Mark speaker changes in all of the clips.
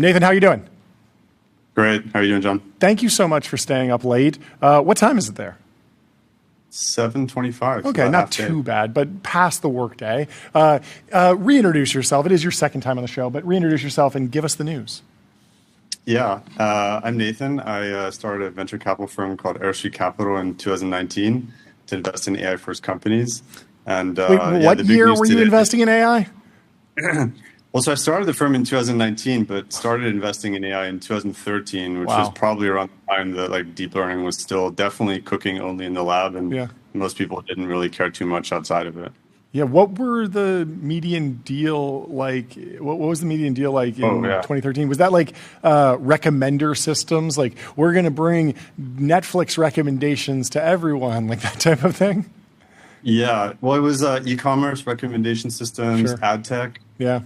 Speaker 1: Nathan, how are you doing?
Speaker 2: Great. How are you doing, John?
Speaker 1: Thank you so much for staying up late. What time is it there?
Speaker 2: 7:25.
Speaker 1: Okay, not too bad, but past the workday. Reintroduce yourself. It is your second time on the show, but reintroduce yourself and give us the news.
Speaker 2: Yeah, I'm Nathan. I started a venture capital firm called Airstreet Capital in 2019 to invest in AI-first companies. And
Speaker 1: Wait, what year were you investing in AI?
Speaker 2: Well, so I started the firm in 2019, but started investing in AI in 2013, which was probably around the time that like deep learning was still definitely cooking only in the lab, and most people didn't really care too much outside of it.
Speaker 1: Yeah, what were the median deal like? What was the median deal like in 2013? Was that like recommender systems? Like, we're going to bring Netflix recommendations to everyone, like that type of thing?
Speaker 2: Yeah, well, it was e-commerce recommendation systems, ad tech.
Speaker 1: Yeah.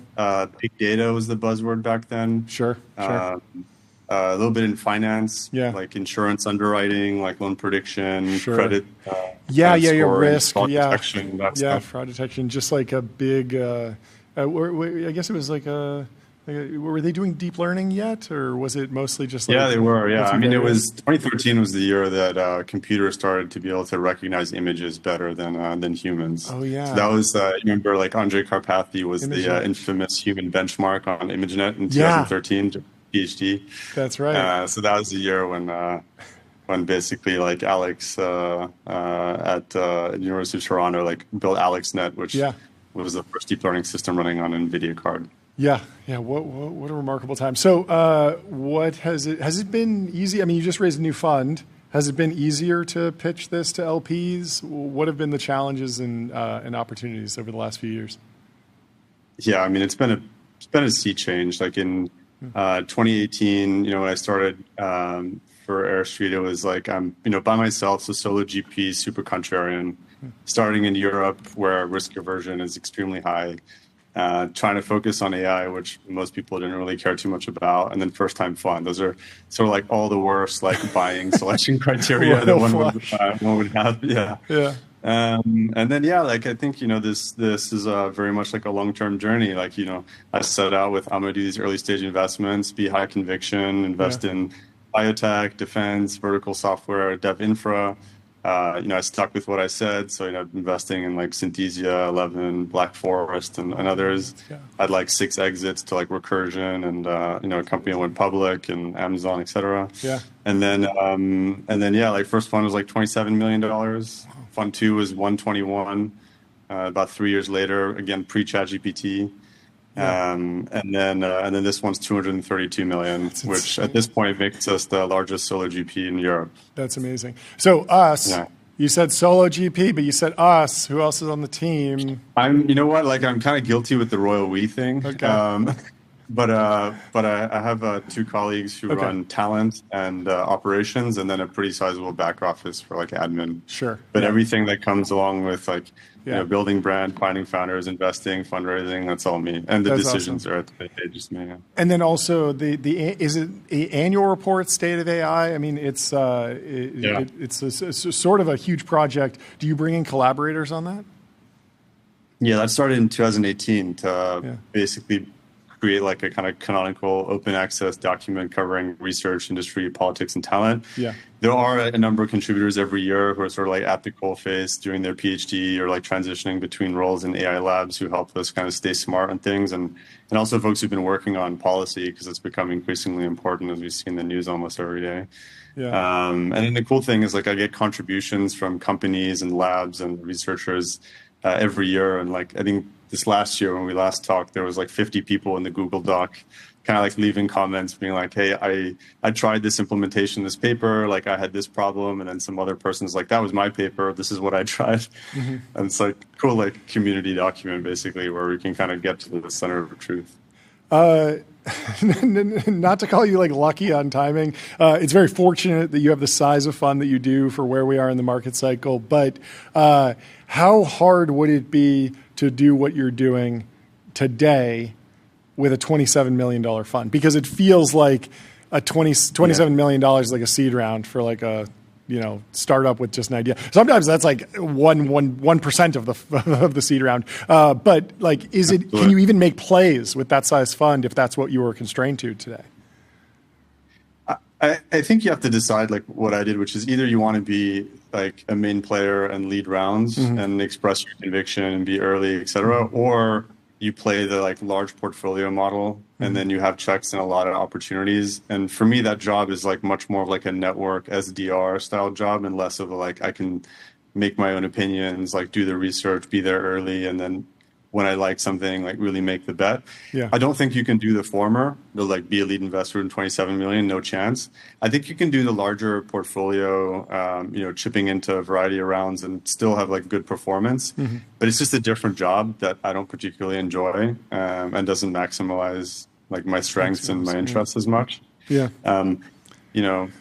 Speaker 2: Big data was the buzzword back then.
Speaker 1: Sure.
Speaker 2: A little bit in finance, like insurance underwriting, like loan prediction, credit.
Speaker 1: Risk.
Speaker 2: Fraud detection,
Speaker 1: fraud detection. Just like a big, I guess it was like were they doing deep learning yet, or was it mostly just like...
Speaker 2: Yeah, they were, yeah. I mean, 2013 was the year that computers started to be able to recognize images better than humans.
Speaker 1: Oh, yeah.
Speaker 2: So that was, you remember, like Andrei Karpathy was the infamous human benchmark on ImageNet in 2013, PhD.
Speaker 1: That's right.
Speaker 2: So that was the year when basically like Alex at University of Toronto like built AlexNet, which was the first deep learning system running on an NVIDIA card.
Speaker 1: Yeah. What a remarkable time. So, what has it been easy? I mean, you just raised a new fund. Has it been easier to pitch this to LPs? What have been the challenges and opportunities over the last few years? Yeah,
Speaker 2: I mean, it's been a sea change. Like in 2018, when I started for Airstreet, it was like I'm by myself, so solo GP, super contrarian, starting in Europe where risk aversion is extremely high. Trying to focus on AI, which most people didn't really care too much about, and then first-time fund. Those are sort of like all the worst, like buying selection criteria that one would have. Yeah. And then like I think this is very much like a long-term journey. Like I set out with I'm going to do these early-stage investments, be high conviction, invest in biotech, defense, vertical software, dev infra. I stuck with what I said. So, investing in like Synthesia, 11, Black Forest, and others. I had like 6 exits to like Recursion and, a company that went public and Amazon, et cetera.
Speaker 1: Yeah.
Speaker 2: And then, like first fund was like $27 million. Fund 2 was 121. About 3 years later, again, pre-ChatGPT. And then this one's 232 million, which at this point makes us the largest solo GP in Europe.
Speaker 1: That's amazing. So us, you said solo GP, but you said us. Who else is on the team?
Speaker 2: I'm kind of guilty with the royal we thing.
Speaker 1: Okay.
Speaker 2: But I have 2 colleagues who run talent and operations, and then a pretty sizable back office for like admin.
Speaker 1: Sure.
Speaker 2: But everything that comes along with like building brand, finding founders, investing, fundraising, that's all me. And the decisions are just me. Yeah. And
Speaker 1: then also is it the annual report, State of AI? I mean, it's sort of a huge project. Do you bring in collaborators on that?
Speaker 2: Yeah, that started in 2018 to basically create like a kind of canonical open access document covering research, industry, politics, and talent.
Speaker 1: Yeah.
Speaker 2: There are a number of contributors every year who are sort of like at the coalface doing their PhD or like transitioning between roles in AI labs who help us kind of stay smart on things. And also folks who've been working on policy because it's becoming increasingly important as we see in the news almost every day.
Speaker 1: Yeah.
Speaker 2: And then the cool thing is like I get contributions from companies and labs and researchers every year. And like I think this last year when we last talked, there was like 50 people in the Google Doc kind of like leaving comments being like, hey, I tried this implementation, this paper, like I had this problem. And then some other person's like, that was my paper. This is what I tried. Mm-hmm. And it's like cool, like community document basically where we can kind of get to the center of the truth.
Speaker 1: Not to call you like lucky on timing. It's very fortunate that you have the size of fund that you do for where we are in the market cycle. But how hard would it be to do what you're doing today with a $27 million fund? Because it feels like a $27 million is like a seed round for like a startup with just an idea. Sometimes that's like 1% of the seed round. But like, can you even make plays with that size fund if that's what you were constrained to today?
Speaker 2: I think you have to decide like what I did, which is either you want to be like a main player and lead rounds and express your conviction and be early, et cetera, or you play the like large portfolio model and then you have checks and a lot of opportunities. And for me, that job is like much more of like a network SDR style job and less of a, like I can make my own opinions, like do the research, be there early, and then when I like something, like really make the bet.
Speaker 1: Yeah.
Speaker 2: I don't think you can do the former, the like be a lead investor in 27 million, no chance. I think you can do the larger portfolio, chipping into a variety of rounds and still have like good performance. But it's just a different job that I don't particularly enjoy and doesn't maximize like my strengths and my interests as much.
Speaker 1: Yeah.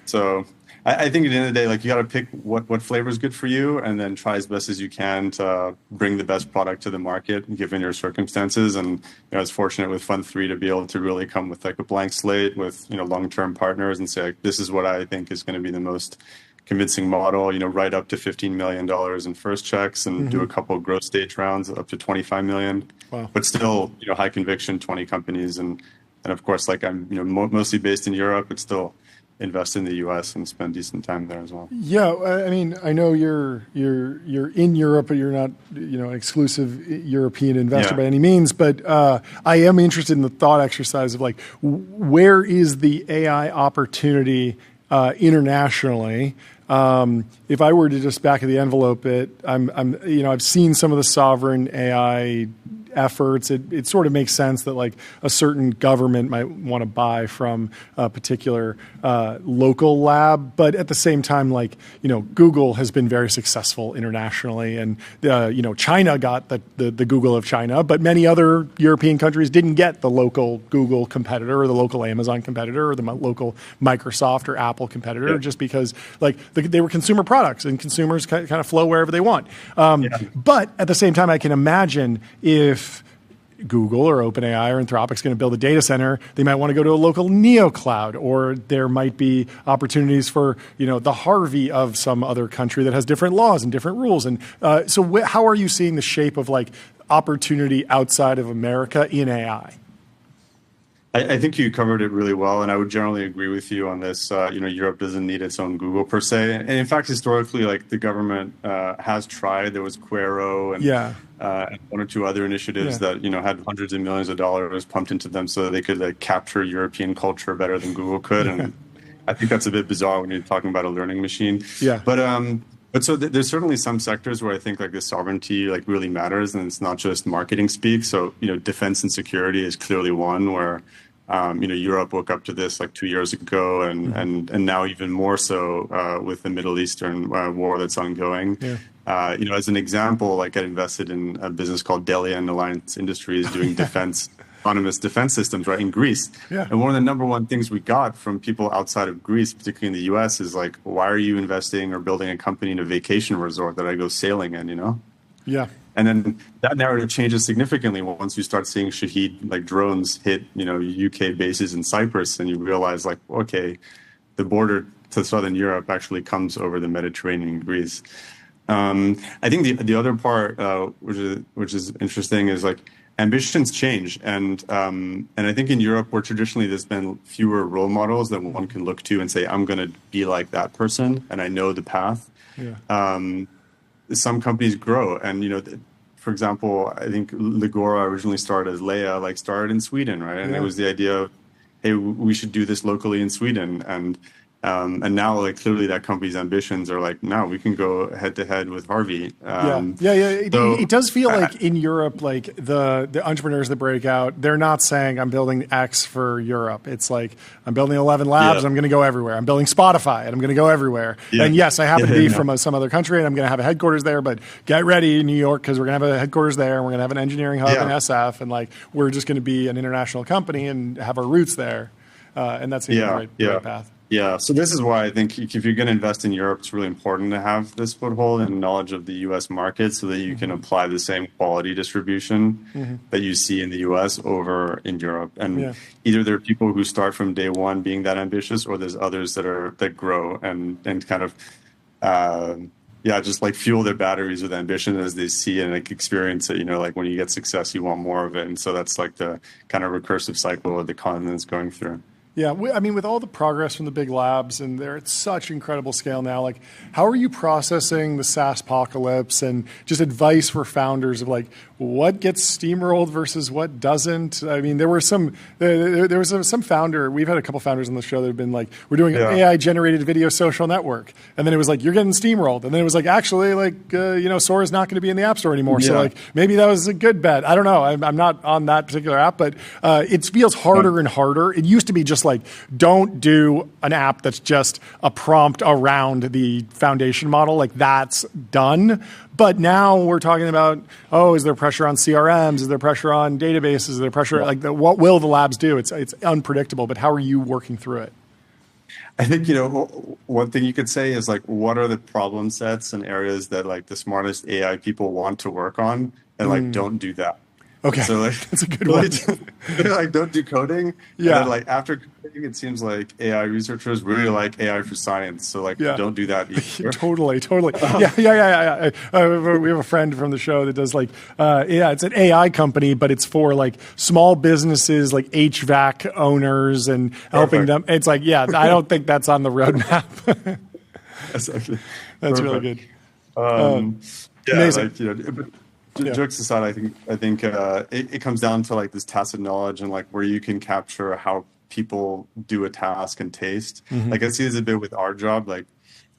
Speaker 2: So I think at the end of the day, like you got to pick what flavor is good for you and then try as best as you can to bring the best product to the market given your circumstances. And I was fortunate with Fund 3 to be able to really come with like a blank slate with, long-term partners and say, like, this is what I think is going to be the most convincing model, right up to $15 million in first checks and do a couple of growth stage rounds up to 25 million.
Speaker 1: Wow.
Speaker 2: But still, high conviction, 20 companies. And of course, like I'm, mostly based in Europe, but still invest in the U.S. and spend decent time there as well.
Speaker 1: Yeah, I mean, I know you're in Europe, but you're not, an exclusive European investor by any means. But I am interested in the thought exercise of like, where is the AI opportunity internationally? If I were to just back of the envelope it, I've seen some of the sovereign AI efforts. It sort of makes sense that like a certain government might want to buy from a particular local lab, but at the same time, like Google has been very successful internationally, and China got the Google of China, but many other European countries didn't get the local Google competitor or the local Amazon competitor or the local Microsoft or Apple competitor, just because like they were consumer products and consumers kind of flow wherever they want. But at the same time, I can imagine if Google or OpenAI or Anthropic's going to build a data center, they might want to go to a local neocloud, or there might be opportunities for the Harvey of some other country that has different laws and different rules. And so, how are you seeing the shape of like opportunity outside of America in AI?
Speaker 2: I think you covered it really well, and I would generally agree with you on this. Europe doesn't need its own Google per se, and in fact, historically, like the government has tried. There was Quero and one or two other initiatives that had hundreds of millions of dollars pumped into them so that they could like capture European culture better than Google could. And I think that's a bit bizarre when you're talking about a learning machine. But so there's certainly some sectors where I think like the sovereignty like really matters, and it's not just marketing speak. So defense and security is clearly one where Europe woke up to this like 2 years ago, and now even more so with the Middle Eastern war that's ongoing. As an example, like I invested in a business called Delia and Alliance Industries doing autonomous defense systems, right, in Greece. And one of the number one things we got from people outside of Greece, particularly in the US, is like, why are you investing or building a company in a vacation resort that I go sailing in, And then that narrative changes significantly once you start seeing Shahed like drones hit, UK bases in Cyprus, and you realize like, okay, the border to Southern Europe actually comes over the Mediterranean in Greece. I think the other part, which is interesting, is like ambitions change, and I think in Europe, where traditionally there's been fewer role models that one can look to and say, I'm going to be like that person, and I know the path. Some companies grow, and for example, I think Ligora originally started as Leia, started in Sweden, right? And it was the idea of, hey, we should do this locally in Sweden, and now like clearly that company's ambitions are like, now we can go head to head with Harvey.
Speaker 1: It does feel like in Europe, like the entrepreneurs that break out, they're not saying I'm building X for Europe. It's like I'm building 11 labs. I'm going to go everywhere. I'm building Spotify, and I'm going to go everywhere. And yes, I happen to be from some other country, and I'm going to have a headquarters there. But get ready, New York, because we're going to have a headquarters there, and we're going to have an engineering hub in SF, and like we're just going to be an international company and have our roots there. And that's the right path.
Speaker 2: Yeah, so this is why I think if you're going to invest in Europe, it's really important to have this foothold and knowledge of the U.S. market so that you can apply the same quality distribution that you see in the U.S. over in Europe. And either there are people who start from day one being that ambitious, or there's others that grow and kind of yeah, just like fuel their batteries with ambition as they see and like experience it. Like when you get success, you want more of it. And so that's like the kind of recursive cycle that the continent's going through.
Speaker 1: Yeah, I mean, with all the progress from the big labs, and they're at such incredible scale now, like, how are you processing the SaaS apocalypse and just advice for founders of like what gets steamrolled versus what doesn't? I mean, there was some founder. We've had a couple founders on the show that have been like, we're doing an AI generated video social network, and then it was like you're getting steamrolled, and then it was like actually like Sora's not going to be in the App Store anymore. So like maybe that was a good bet. I don't know. I'm not on that particular app, but it feels harder and harder. It used to be just like, don't do an app that's just a prompt around the foundation model. Like that's done. But now we're talking about, is there pressure on CRMs? Is there pressure on databases? Is there pressure, what will the labs do? It's unpredictable, but how are you working through it?
Speaker 2: I think, one thing you could say is like, what are the problem sets and areas that like the smartest AI people want to work on and like, don't do that.
Speaker 1: Okay,
Speaker 2: so like
Speaker 1: that's a good one.
Speaker 2: Like, don't do coding.
Speaker 1: Yeah.
Speaker 2: And then, like after coding, it seems like AI researchers really like AI for science. So like, don't do that either.
Speaker 1: Totally. Yeah. We have a friend from the show that does like, it's an AI company, but it's for like small businesses, like HVAC owners and helping them. It's like, I don't think that's on the roadmap. That's really good. Amazing.
Speaker 2: Like, jokes aside, I think it comes down to like this tacit knowledge and like where you can capture how people do a task and taste. Like I see this a bit with our job. Like,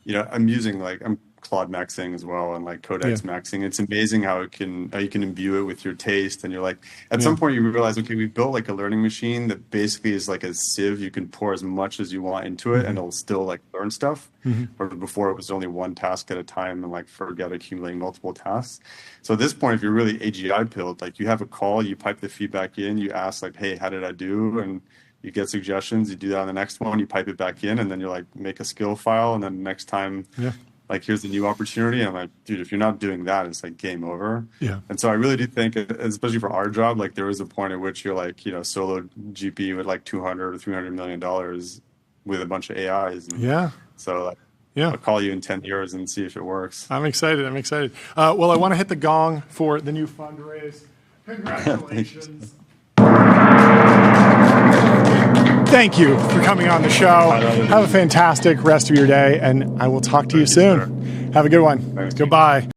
Speaker 2: I'm Claude maxing as well and like Codex maxing. It's amazing how you can imbue it with your taste. And you're like, at some point you realize, okay, we built like a learning machine that basically is like a sieve. You can pour as much as you want into it and it'll still like learn stuff. Or before it was only one task at a time and like forget accumulating multiple tasks. So at this point, if you're really AGI pilled, like you have a call, you pipe the feedback in, you ask like, hey, how did I do? And you get suggestions, you do that on the next one, you pipe it back in, and then you're like, make a skill file. And then next time, like, here's the new opportunity. And I'm like, dude, if you're not doing that, it's like game over.
Speaker 1: Yeah.
Speaker 2: And so I really do think, especially for our job, like there was a point at which you're like, solo GP with like $200 or $300 million with a bunch of AIs. And so like, I'll call you in 10 years and see if it works.
Speaker 1: I'm excited. Well, I want to hit the gong for the new fundraise. Congratulations. Thank you for coming on the show. Have a fantastic rest of your day, and I will talk to you soon. Have a good one. Goodbye.